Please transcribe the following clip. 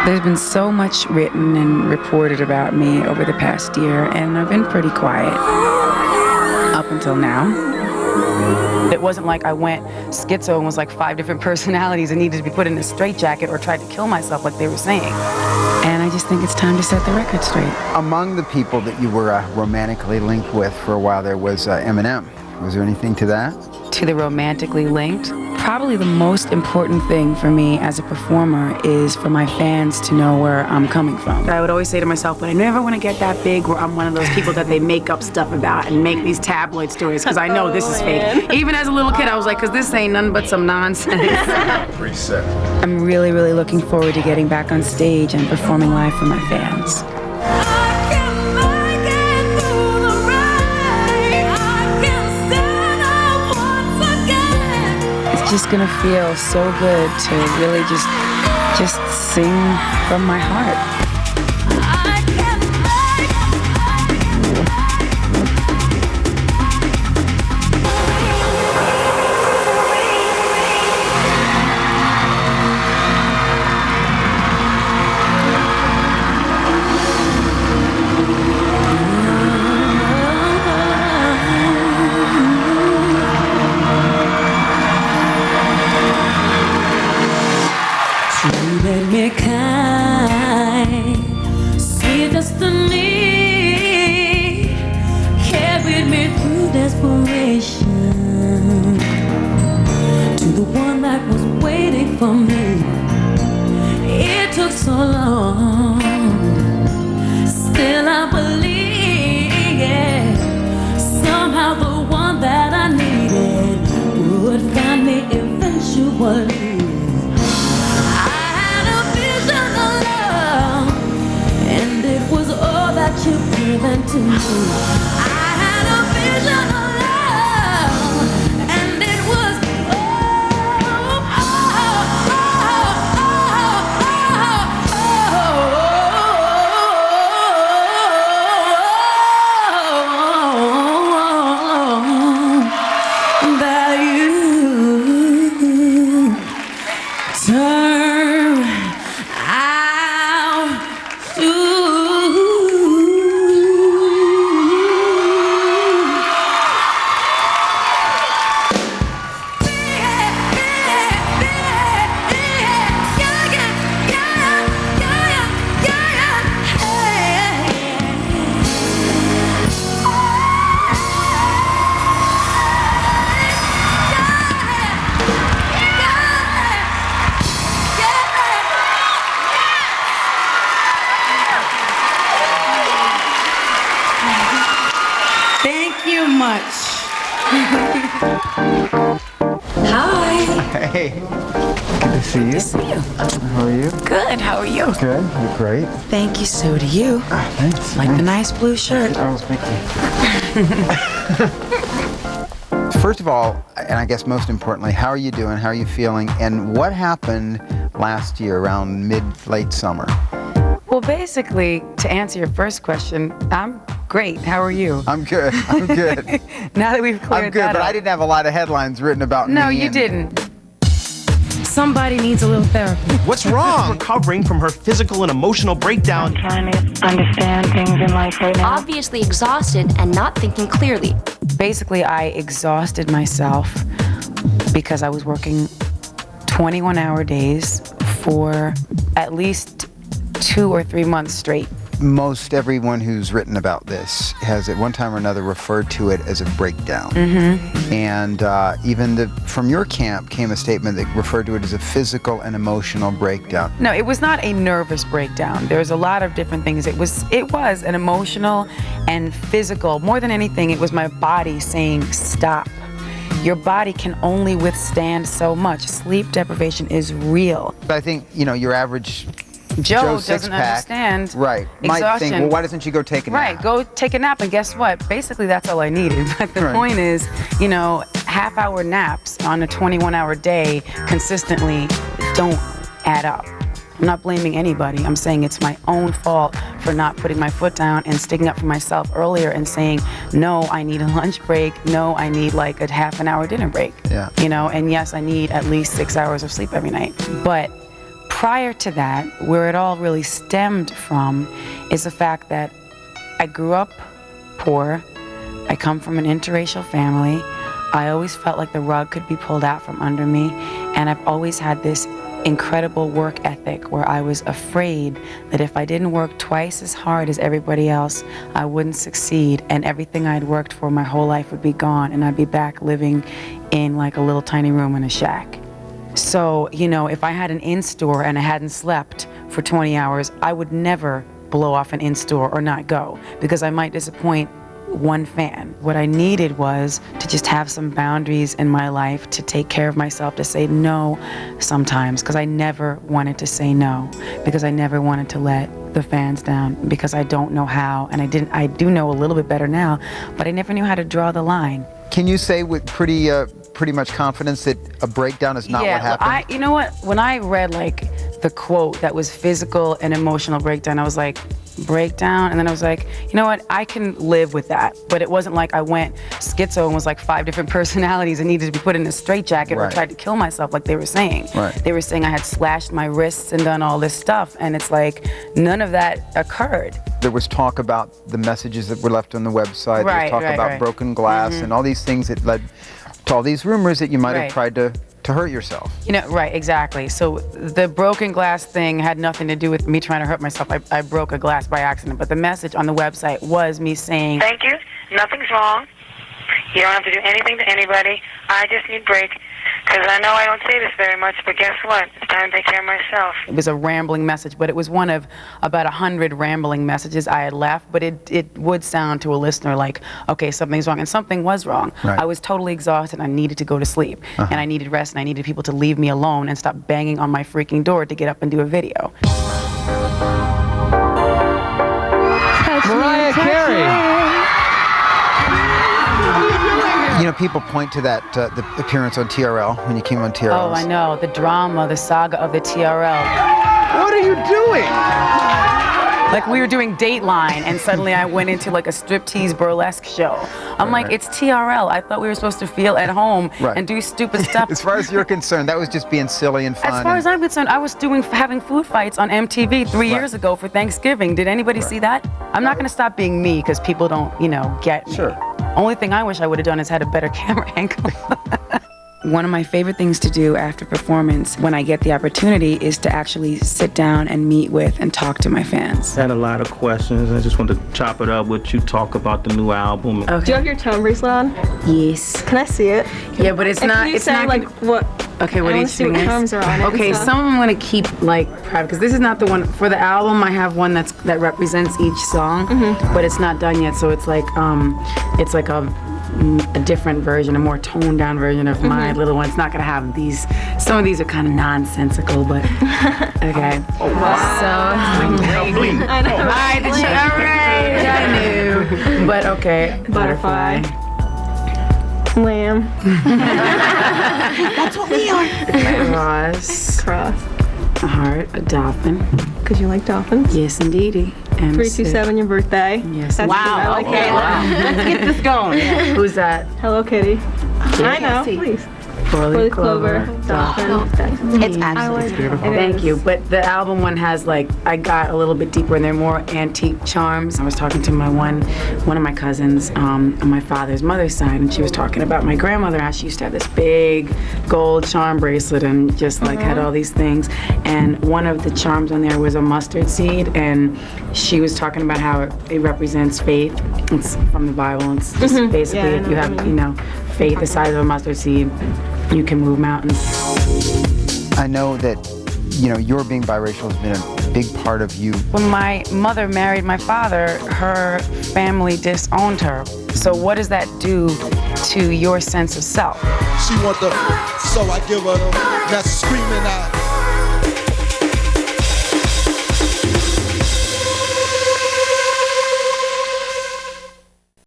There's been so much written and reported about me over the past year, and I've been pretty quiet up until now. It wasn't like I went schizo and was like 5 different personalities and needed to be put in a straitjacket or tried to kill myself like they were saying. And I just think it's time to set the record straight. Among the people that you were romantically linked with for a while there was Eminem. Was there anything to that? To the romantically linked? Probably the most important thing for me as a performer is for my fans to know where I'm coming from. I would always say to myself, but I never want to get that big where I'm one of those people that they make up stuff about and make these tabloid stories because I know this is fake. Even as a little kid, I was like, because this ain't nothing but some nonsense. Preset. I'm really, really looking forward to getting back on stage and performing live for my fans. It's just gonna feel so good to really just sing from my heart. Let me kind, sweet destiny carried me through desperation to the one that was waiting for me. It took so long, still I believe, yeah, somehow the one that I needed would find me eventually. You've given to me. I had a vision of love, and it was that you turn out to. Thank you much. Hi. Hey, good to see you. Good to see you. How are you? Good, how are you? Good, you're great. Thank you, so do you. Thanks. Like the nice blue shirt. Oh, thank you. First of all, and I guess most importantly, how are you doing? How are you feeling? And what happened last year around late summer? Well, basically, to answer your first question, I'm great. How are you? I'm good. I'm good. Now that we've cleared I'm good, that but up. I didn't have a lot of headlines written about me. No, you didn't. Somebody needs a little therapy. What's wrong? Recovering from her physical and emotional breakdown. I'm trying to understand things in life right now. Obviously exhausted and not thinking clearly. Basically, I exhausted myself because I was working 21-hour days for at least 2 or 3 months straight. Most everyone who's written about this has at one time or another referred to it as a breakdown. Mm-hmm. And even from your camp came a statement that referred to it as a physical and emotional breakdown. No, it was not a nervous breakdown. There's a lot of different things. It was an emotional and physical. More than anything, it was my body saying, stop. Your body can only withstand so much. Sleep deprivation is real. I think, you know, your average Joe doesn't six-pack, understand right, might exhaustion. think, well, why doesn't she go take a nap? Right, go take a nap, and guess what? Basically, that's all I needed. But the point is, you know, half-hour naps on a 21-hour day consistently don't add up. I'm not blaming anybody. I'm saying it's my own fault for not putting my foot down and sticking up for myself earlier and saying, no, I need a lunch break. No, I need like a half-an-hour dinner break. Yeah. You know, and yes, I need at least 6 hours of sleep every night. But prior to that, where it all really stemmed from is the fact that I grew up poor. I come from an interracial family. I always felt like the rug could be pulled out from under me, and I've always had this incredible work ethic where I was afraid that if I didn't work twice as hard as everybody else, I wouldn't succeed, and everything I'd worked for my whole life would be gone, and I'd be back living in like a little tiny room in a shack. So, you know, if I had an in-store and I hadn't slept for 20 hours, I would never blow off an in-store or not go, because I might disappoint one fan. What I needed was to just have some boundaries in my life, to take care of myself, to say no sometimes, because I never wanted to say no, because I never wanted to let the fans down, because I don't know how, and I do know a little bit better now, but I never knew how to draw the line. Can you say with pretty much confidence that a breakdown is not what happened? You know what? When I read like the quote that was physical and emotional breakdown, I was like, breakdown? And then I was like, you know what? I can live with that. But it wasn't like I went schizo and was like 5 different personalities and needed to be put in a straitjacket or tried to kill myself like they were saying. They were saying I had slashed my wrists and done all this stuff, and it's like none of that occurred. There was talk about the messages that were left on the website. There was talk about broken glass and all these things that led to all these rumors that you might have tried to hurt yourself. You know, right, exactly. So the broken glass thing had nothing to do with me trying to hurt myself. I broke a glass by accident, but the message on the website was me saying, thank you, nothing's wrong. You don't have to do anything to anybody. I just need a break. Because I know I don't say this very much, but guess what? It's time to take care of myself. It was a rambling message, but it was one of about 100 rambling messages I had left, but it would sound to a listener like, okay, something's wrong, and something was wrong. I was totally exhausted, and I needed to go to sleep, and I needed rest, and I needed people to leave me alone and stop banging on my freaking door to get up and do a video. Mariah Carey. You know, people point to that, the appearance on TRL, when you came on TRL. Oh, I know. The drama, the saga of the TRL. What are you doing? Like, we were doing Dateline, and suddenly I went into like a striptease burlesque show. I'm like, it's TRL. I thought we were supposed to feel at home and do stupid stuff. As far as you're concerned, that was just being silly and fun. As far as I'm concerned, I was having food fights on MTV 3 years ago for Thanksgiving. Did anybody see that? I'm not going to stop being me because people don't, you know, get me. Only thing I wish I would have done is had a better camera angle. One of my favorite things to do after performance, when I get the opportunity, is to actually sit down and meet with and talk to my fans. I had a lot of questions. I just wanted to chop it up with you, talk about the new album. Do you have your tone bracelet on? Yes. Can I see it? Yeah, but it's not. It's not like what? Okay, what each thing is. Terms are on it. Okay, some I'm gonna keep like private because this is not the one for the album. I have one that represents each song, but it's not done yet. So it's like a different version, a more toned down version of my little one. It's not gonna have these. Some of these are kind of nonsensical, but okay. So I know. I knew. But okay, butterfly. Lamb. That's what we are. Cross. A heart. A dolphin. Because you like dolphins? Yes, indeedy. And 327, your birthday. Yes. That's Wow. I like Okay. it. Wow. Let's get this going. Who's that? Hello Kitty. I know. Please. Four-leaf clover. Dolphin. It's absolutely beautiful. Thank you. But the album one has like, I got a little bit deeper and they're more antique charms. I was talking to one of my cousins on my father's mother's side, and she was talking about my grandmother, how she used to have this big gold charm bracelet and just like had all these things. And one of the charms on there was a mustard seed, and she was talking about how it represents faith. It's from the Bible. It's just basically if you have, you know, faith the size of a mustard seed, you can move mountains. I know that, you know, your being biracial has been a big part of you. When my mother married my father, her family disowned her. So what does that do to your sense of self? She want the, so I give her the, that's screaming out.